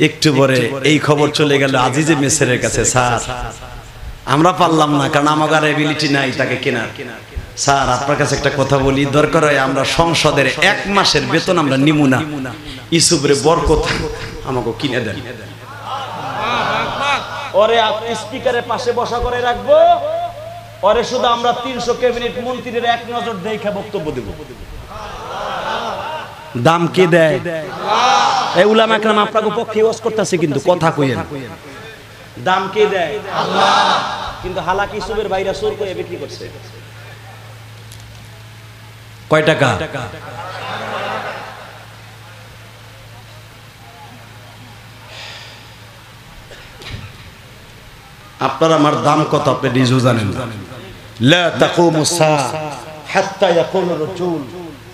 একটু পরে এই খবর চলে গেল আজিজে মেসেরের কাছে, স্যার আমরা পারলাম না, কারণ আমার এবিলিটি নাই তাকে কেনার। স্যার আপনার কাছে একটা কথা বলি, দরকার হয় আমরা সংসদের 1 মাসের বেতন আমরা নিমু না, ইউসুফরে বরকত আমাকে কিনে দেন। ওরে স্পিকারের পাশে বসা করে রাখবো, ওরে শুধু আমরা 300 ক্যাবিনেট মন্ত্রীর এক নজর দেখে বক্তব্য দেব। দাম কে দেয়? এই উলামা একরাম আপনাকে পক্ষে ওয়াজ করতেছে, কিন্তু কথা কইেন, দাম কে দেয়? আল্লাহ। কিন্তু হালাকি ইউসুফের ভাইরা চোর করে বিক্রি করছে। কয় টাকা? আপনার আমার দাম কত আপনি নিজেও জানেন না। লা তাকুমুস সাআ হাত্তা ইয়াকুলুর রাজুল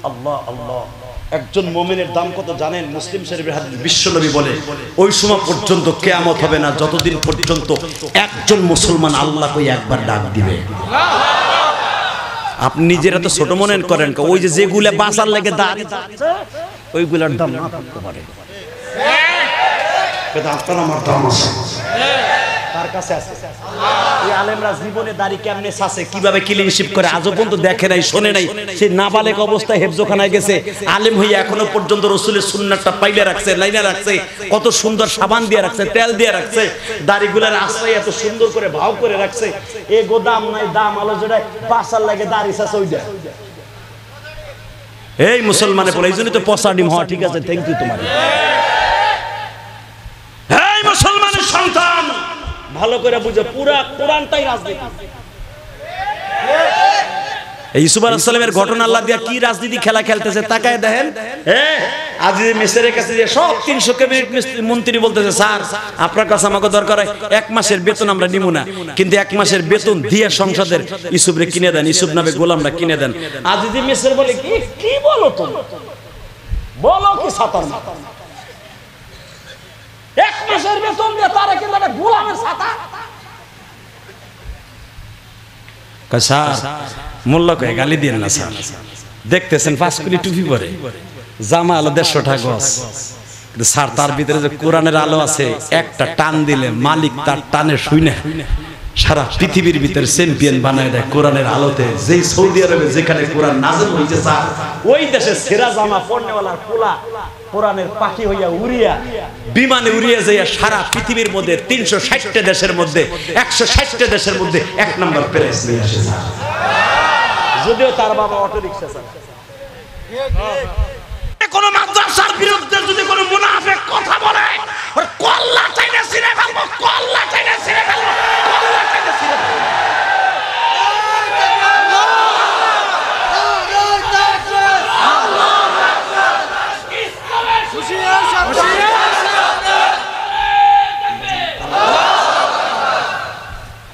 আল্লাহ আল্লাহ। একজন মুমিনের দাম কত জানেন? মুসলিম শরীফের হাদিস, বিশ্বনবী বলে ওই সময় পর্যন্ত কিয়ামত হবে না যতদিন পর্যন্ত একজন মুসলমান আল্লাহকে একবার ডাক দিবে। আপনি নিজেরা তো ছোট মনে করেন, ওই যে যেগুলা বাঁচার লেগে দাঁড়িয়ে ওইগুলার দাম না থাকতে পারে, কিন্তু আপনার আমার দাম আছে, তার কাছে আছে। এই আলেমরা জীবনে দাড়ি কেমনে ছাছে, কিভাবে ক্লিনশিপ করে আজও পর্যন্ত দেখে নাই, শোনে নাই। সে নাবালেগ অবস্থায় হেফজখানায় গেছে, আলেম হইয়া এখনো পর্যন্ত রাসূলের সুন্নাতটা পাইলে রাখছে, লাইনা রাখছে, কত সুন্দর সাবান দিয়ে রাখছে, তেল দিয়ে রাখছে, দাড়িগুলার আশ্রয় এত সুন্দর করে ভাও করে রাখছে। এ গোদাম নাই, দাম আলো যেটা বাসার লাগে দাড়ি ছাছে ওইটা। এই মুসলমানে বলে, এই জন্য তো পচা ডিম হওয়া ঠিক আছে, থ্যাংক ইউ তোমার। এই মুসলমানের সন্তান ভালো করে বুঝে, পুরা কোরআনটাই রাজনীতি। ইউসুফ আলাইহিস সালামের ঘটনা আল্লাহ দিয়া কি রাজনীতি খেলা খেলতেছে তাকায় দেখেন। আজিজ মিসরের কাছে যে সব 300 ক্যাবিনেট মন্ত্রী বলতেছে, স্যার আপনার কাছে আমাকে দরকার হয় 1 মাসের বেতন আমরা নিব না, কিন্তু 1 মাসের বেতন দিয়ে সংসদের ইউসুফরে কিনে দেন, ইউসুফ নামে গোলামরা কিনে দেন। আজিজ মিসর বলে, কি কি বলো তুমি, বলো কি সাতার মাথা, 1 মাসের বেতন দিয়ে তারা কিনে দেন গোলামের ছাতা। স্যার মোল্লা কয়ে গালি দিন না স্যার, দেখতেছেন 5 কোটি টুপি পরে, জামা আলো 150 টাকা গজ, কিন্তু স্যার তার ভিতরে যে কোরআনের আলো আছে, একটা টান দিলে মালিক তার টানে শুনে সারা পৃথিবীর ভিতরে চ্যাম্পিয়ন বানায় দেয় কোরআনের আলোতে। যেই সৌদি আরবে যেখানে কোরআন নাযিল হইছে স্যার, ওই দেশে সেরা জামা পরনেওয়ালার পোলা কোরআনের পাখি হইয়া উড়িয়া বিমানে উড়িয়ে যাইয়া সারা পৃথিবীর মধ্যে 360টা দেশের মধ্যে 160টা দেশের মধ্যে 1 নম্বর প্রাইজ নিয়ে আসে স্যার। যদিও তার বাবা অটো রিকশা চালায়। কোন মাদ্রাসার বিরুদ্ধে যদি কোন মুনাফিক কথা বলে, ওর কল্লা চাইনা ছিঁড়ে ফেলবো, কল্লা চাইনা ছিঁড়ে ফেলবো, কল্লা চাইনা ছিঁড়ে ফেলবো।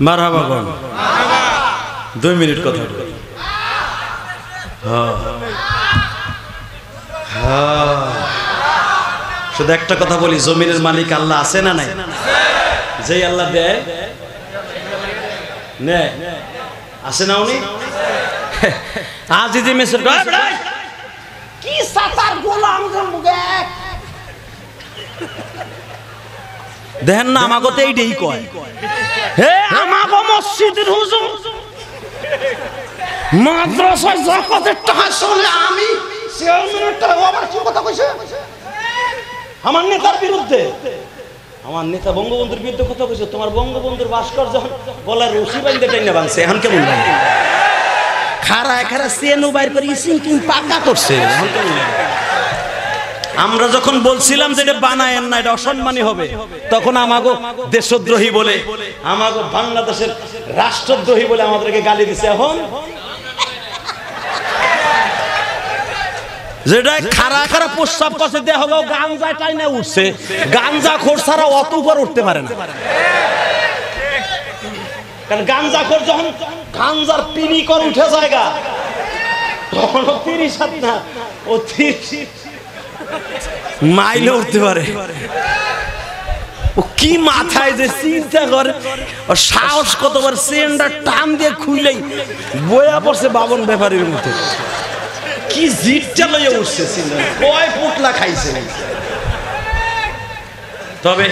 মারহাবা কোন 2 মিনিট কথা বলি। শুধু একটা কথা বলি, জমিনের মালিক আল্লাহ আছে না নাই? যেই আল্লাহ দেয় নে আছে না উনি? আজিজ মিসর কি সাতার গোলাম দেখেন না, আমাগতে এইটাই কয়, হে আমাগো মসজিদের হুজুর মাদ্রাসায় যাকাতের টাকা শুনলে আমি চেয়ারম্যানের টাকা আবার কি কথা কইছে আমার নেতার বিরুদ্ধে, আমার নেতা বঙ্গবন্ধুর বিরুদ্ধে কথা কইছে। তোমার বঙ্গবন্ধুর ভাস্কর যখন গলার রশি বাইন্ধে টাইনা ভাঙছে, এখন কেমন লাগে? খাড়া খাড়া সেনু বাইর করে সিঙ্কিং পাকা করছে, এখন কেমন লাগে? আমরা যখন বলছিলাম যে এটা বানায়েন না, এটা অসম্মানী হবে, তখন আমাগো দেশদ্রোহী বলে, আমাগো বাংলাদেশের রাষ্ট্রদ্রোহী বলে আমাদেরকে গালি দিছে। এখন যেটা খারা খারা প্রস্তাব করছে দেখো গাঞ্জা টাইনে উঠছে, গাঞ্জা খোর ছাড়া অত উপর উঠতে পারে না। কারণ গাঞ্জা খোর যখন গাঞ্জার পিনি কর উঠে জায়গা, তখন 30 না, ও 30 মাইলে উঠতে পারে। ও কি মাথায় যে চিন্তা করে, ও সাহস কতবার চেনটা টান দিয়ে খুইলেই বয়া পড়ছে বাবন ব্যাপারীর মতো। কি জিটটা লইয়া উঠছে, কয় পুটলা খাইছে। তবে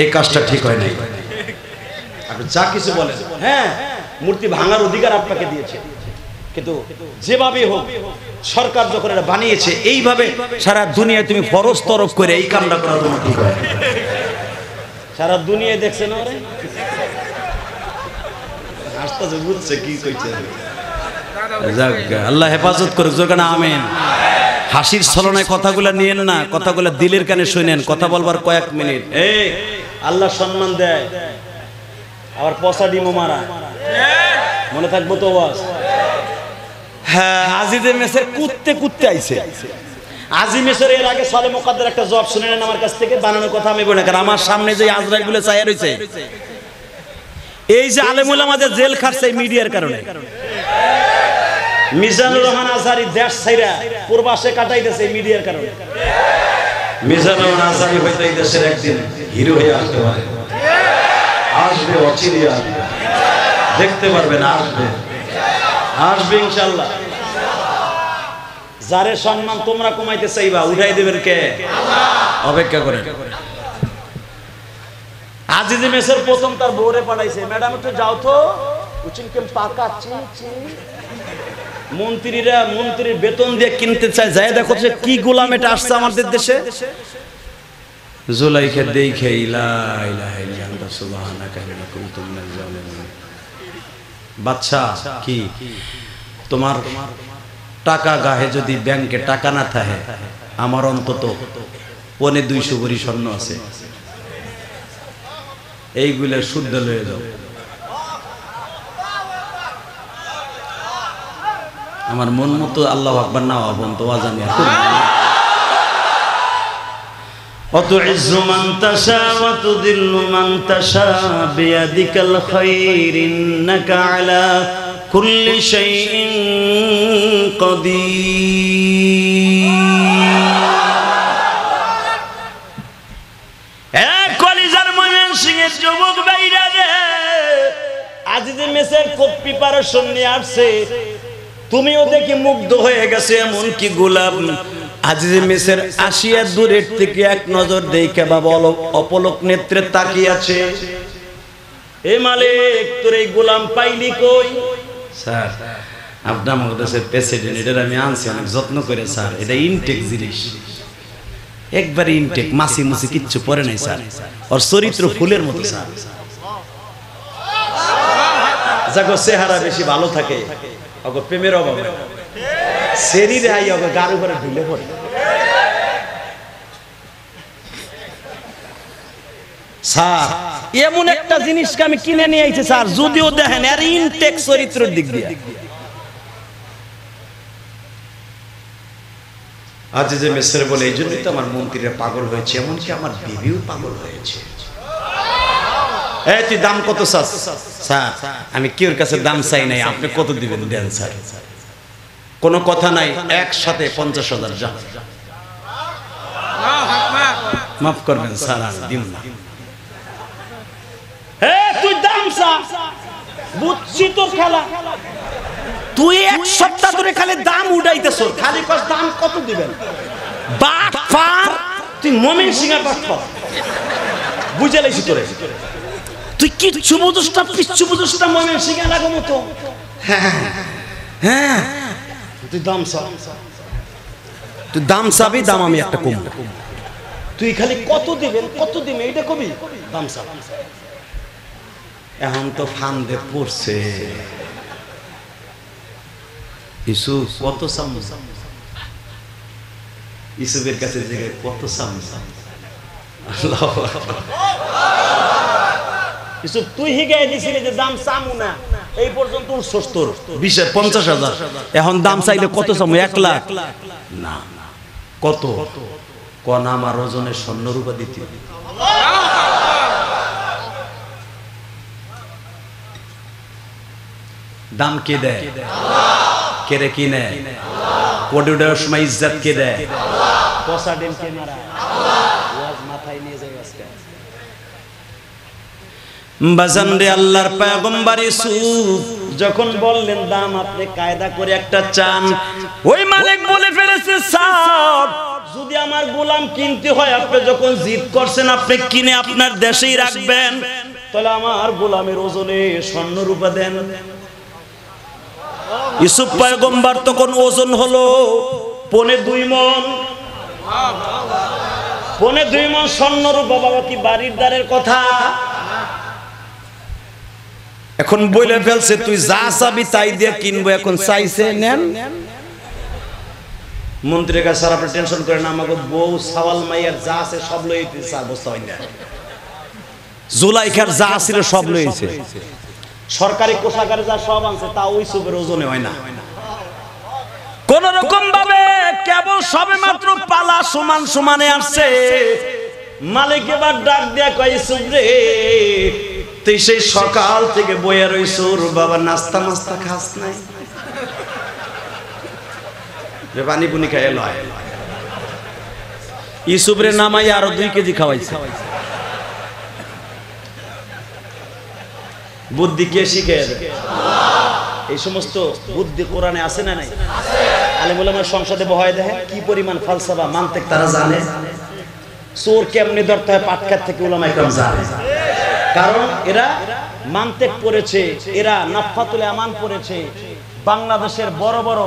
এই কাজটা ঠিক হয় নাই। আপনি যা কিছু বলেন, হ্যাঁ মূর্তি ভাঙার অধিকার আপনাকে দিয়েছে, কিন্তু যেভাবে হোক সরকার যখন এটা বানিয়েছে এইভাবে সারা দুনিয়ায় তুমি ফরজ তরফ করে এই কামটা করা তোমার ঠিক হয়। সারা দুনিয়ায় দেখছে না রে, আসতে বুঝছে কি কইছে। আল্লাহ হেফাজত করুক, জোরকানা আমিন। হাসির ছলনায় কথাগুলো নিয়েন না, কথাগুলো দিলের কানে শুনেন। কথা বলবার কয়েক মিনিট, এই আল্লাহ সম্মান দেয়, আবার পচা ডিমও মারা, মনে থাকবো তো বাস। হ্যাঁ, আজিজে মেসের কুত্তে কুত্তে আইছে। আজি মেসের এর আগে সালে মুকাদ্দার একটা জব শুনে নেন আমার কাছ থেকে, বানানোর কথা আমি বলি না, কারণ আমার সামনে যে আজরাইল গুলো চাইয়া রয়েছে, এই যে আলেমুল আমাদের জেল খাটছে মিডিয়ার কারণে। মিজানুর রহমান আজহারি দেশ ছাইরা প্রবাসে কাটাইতেছে মিডিয়ার কারণে। মিজানুর রহমান আজহারি হয়তো এই দেশের একদিন হিরো হয়ে আসতে পারে, আসবে, অচিরে আসবে, দেখতে পারবেন, আসবে, আসবে ইনশাআল্লাহ। যারে সম্মান তোমরা কমাইতে চাইবা, উঠাই দেবেন কে? আল্লাহ। অপেক্ষা করেন। আজিজ মেসের প্রথম তার বউরে পাঠাইছে, ম্যাডাম একটু যাও তো, উচিনকে পাকা চিনি। মন্ত্রীরা মন্ত্রীর বেতন দিয়ে কিনতে চায়, যায় দেখো কি গোলাম এটা আসছে আমাদের দেশে। জুলাইখা দেখে ইলা ইলাহা ইল্লা আনতা সুবহানাকা ইন্নী কুনতু মিনাজ জালিমিন। বাচ্চা কি তোমার টাকা গাহে যদি ব্যাংকে টাকা না থাকে, আমার অন্তত 250 ভরি স্বর্ণ আছে, এইগুলা শুদ্ধ লয়ে যাও। আমার মন মতো আল্লাহু আকবার না হবেন তো আজানি। অতুইজ্জু মান তাশা ওয়া তুযিল্লু মান তাশা বিয়াদিকাল খায়র ইন্নাকা আলা কুল্লি শাইইন কাদির। এক কলিজার ময়মনসিংহের যুবক ভাইরা রে, আজিজে মেসের খুব প্রিপারেশন নিয়ে আসছে, তুমিও দেখি মুগ্ধ হয়ে গেছে। এমন কি গোলাম আজিজে মেসের আসিয়া দূরের থেকে এক নজর দেখে বাবা অপলক নেত্রে তাকিয়ে আছে। এ মালিক, তোর এই গোলাম পাইলি কই? স্যার, আপনার আমাদের দেশের প্রেসিডেন্ট, এটা আমি আনছি অনেক যত্ন করে স্যার, এটা ইনটেক জিনিস, একবারে ইনটেক, মাসি মুসি কিচ্ছু পরে নাই স্যার, ওর চরিত্র ফুলের মতো স্যার। যাগো চেহারা বেশি ভালো থাকে, ওগো প্রেমের অভাবে শরীরে আই ওগো গাড়ি করে ঢুলে পড়ে। স্যার, এমন একটা জিনিসকে আমি কিনে নিয়ে আইছি স্যার, যদিও দেখেন আর ইনটেক চরিত্রের দিক দিয়ে। আজ যে মেসের বলে, এই জন্যই তো আমার মন্ত্রীরা পাগল হয়েছে, এমনকি আমার বিবিও পাগল হয়েছে। এই তুই দাম কত চাস? স্যার, আমি কেউর কাছে দাম চাই নাই, আপনি কত দিবেন দেন স্যার। কোনো কথা নাই, একসাথে 50,000। যা, মাফ করবেন স্যার, আমি দিব না। তুই দাম চা, বুঝছি তোর খেলা। তুই এক সপ্তাহ ধরে খালি দাম উঠাইতেছ, খালি কস দাম কত দিবেন। বাটপার, তুই ময়মনসিংহের বাটপার, বুঝে লাইছি তোরে। তুই কিচ্ছু বুঝছ না, পিচ্ছু বুঝছ না, ময়মনসিংহে লাগো মতো। হ্যাঁ, তুই দাম চা, তুই দাম চাবি, দাম আমি একটা কম। তুই খালি কত দিবেন, কত দিবেন এইটা কবি, দাম চা। এখন তো ফান্দে পড়ছে, কত ইসুফের কাছে জায়গায় কত চামচা। আল্লাহু আকবার। ইসুফ তুই হিগাই দিছিলি যে দাম চামু না, এই পর্যন্ত 70 50,000, এখন দাম চাইলে কত চামু? 1 লাখ না, কত কোন আমার ওজনের স্বর্ণ রূপা দিতে। দাম কে দেয়? কে রে কিনে? কোটি দেওয়ার সময় ইজ্জত কে দেয়? পয়সা দেন কে মারা? ওয়াজ মাথায় নিয়ে যায় আজকে। বাজান রে, আল্লাহর পয়গম্বর ইউসুফ যখন বললেন দাম আপনি কায়দা করে একটা চান, ওই মালিক বলে ফেলেছে স্যার যদি আমার গোলাম কিনতে হয়, আপনি যখন জিদ করছেন আপনি কিনে আপনার দেশেই রাখবেন, তাহলে আমার গোলামের ওজনে স্বর্ণ রূপা দেন। ইউসুফ পয়গম্বর তখন ওজন হলো 2.5 মণ। 2.5 মণ স্বর্ণ রূপা বাবা কি বাড়ির দ্বারের কথা? এখন বলে ফেলছে তুই যা চাবি তাই দিয়ে কিনবো, এখন চাইছে নেন। মন্ত্রীর কাছে স্যার আপনি টেনশন করেন না, আমাকে বউ সাওয়াল মাইয়ার যা আছে সব লইতে অবস্থা হয় না, জুলাইখার যা ছিল সব লইছে, সরকারি কোষাগারে যা সব আনছে তা ওই সুপের ওজনে হয় না। কোন রকম ভাবে কেবল সবে মাত্র পালা সমান সমানে আসছে, মালিক এবার ডাক দেয়া কয় ইউসুফ রে তুই সেই সকাল থেকে বইয়া রইছ, বাবা নাস্তা মাস্তা খাস নাই? পানি পুনি খাই লয়। ইউসুফ রে নামাই আরো 2 কেজি খাওয়াইছে। বুদ্ধি কে শিখে? এই সমস্ত বুদ্ধি কোরআনে আছে না নাই? আলেম ওলামার সংসদে বহায় দেখে কি পরিমাণ ফালসাফা মানতেক তারা জানে। চোর কেমনে ধরতে হয় পাটকার থেকে উলামা একরাম জানে, কারণ এরা মানতেক পড়েছে, এরা নাফাতুল আমান পড়েছে। বাংলাদেশের বড় বড়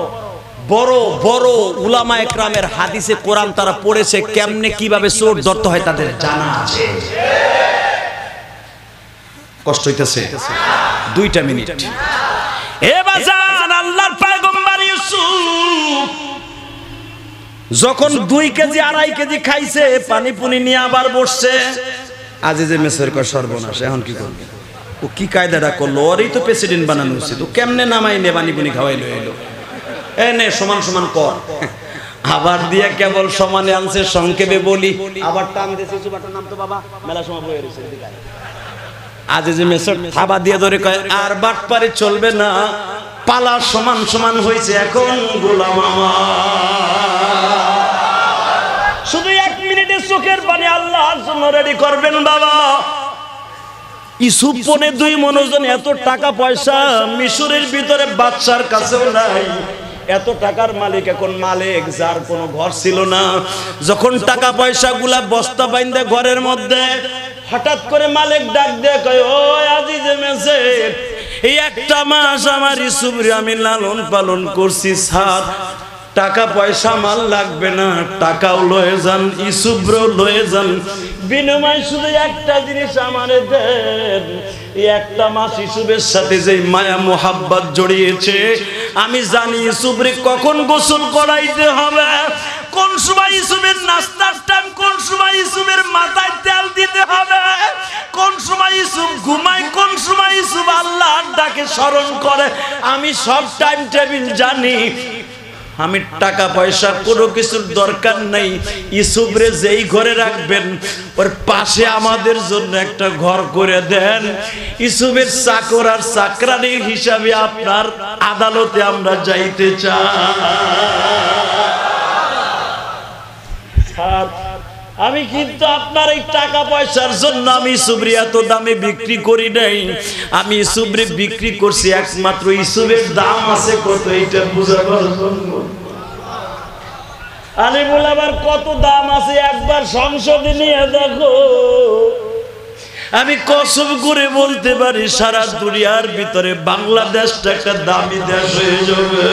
বড় বড় উলামা একরামের হাদিসে কোরআন তারা পড়েছে, কেমনে কিভাবে চোর ধরতে হয় তাদের জানা আছে। কষ্ট হইতেছে 2টা মিনিট। এ বাজান আল্লাহর পয়গম্বর ইউসুফ যখন 2 কেজি 2.5 কেজি খাইছে, পানি পুনি নিয়ে আবার বসছে। আজিজে মেসের কয় সর্বনাশ, এখন কি করবে? ও কি কায়দাটা করলো? ওরই তো প্রেসিডেন্ট বানানো উচিত। ও কেমনে নামাই নে পানি পুনি খাওয়াইলো এলো, এ নে সমান সমান কর। আবার দিয়া কেবল সমানে আনছে। সংক্ষেপে বলি আবার টান দিয়েছে সুবাটার নাম তো বাবা মেলা সময় বয়ে রয়েছে। আজিজে মেসর থাবা দিয়ে ধরে কয় আর বাটপারে চলবে না, পালা সমান সমান হয়েছে, এখন গোলাম আমার। শুধু 1 মিনিটের চোখের পানি আল্লাহর জন্য রেডি করবেন বাবা। ইউসুফ 2.5 মণ ওজন, এত টাকা পয়সা মিশরের ভিতরে বাদশার কাছেও নাই। এত টাকার মালিক এখন মালিক, যার কোনো ঘর ছিল না। যখন টাকা পয়সা গুলা বস্তা বাইন্দা ঘরের মধ্যে, হঠাৎ করে মালিক ডাক দিয়ে কয় ও আজিজে মেসের, এই 1টা মাস আমার ইউসুফরে আমি লালন পালন করছি স্যার, টাকা পয়সা মাল লাগবে না, টাকাও লয়ে যান, ইউসুফরেও লয়ে যান, বিনিময় শুধু একটা জিনিস আমারে দেন। এই 1টা মাস ইউসুফের সাথে যে মায়া মোহাব্বত জড়িয়েছে, আমি জানি ইউসুফরে কখন গোসল করাইতে হবে, কোন সময় ইউসুফের নাস্তার টাইম, কোন সময় ইউসুফের মাথায় তেল দিতে হবে, কোন সময় ইউসুফ ঘুমায়, কোন সময় ইউসুফ আল্লাহর ডাকে স্মরণ করে, আমি সব টাইম টেবিল জানি। আমি টাকা পয়সা কোনো কিছুর দরকার নাই, ইউসুফরে যেই ঘরে রাখবেন ওর পাশে আমাদের জন্য একটা ঘর করে দেন। ইউসুফের চাকর আর চাকরানি হিসাবে আপনার আদালতে আমরা যাইতে চাই। আমি কিন্তু আপনার এই টাকা পয়সার জন্য আমি ইউসুফরে এত দামে বিক্রি করি নাই, আমি ইউসুফরে বিক্রি করছি একমাত্র ইউসুফের দাম আছে কত এইটা বুঝাবার জন্য। আমি বলে আবার কত দাম আছে একবার সংসদে নিয়ে দেখো। আমি কসম করে বলতে পারি সারা দুনিয়ার ভিতরে বাংলাদেশটা একটা দামি দেশ হয়ে যাবে।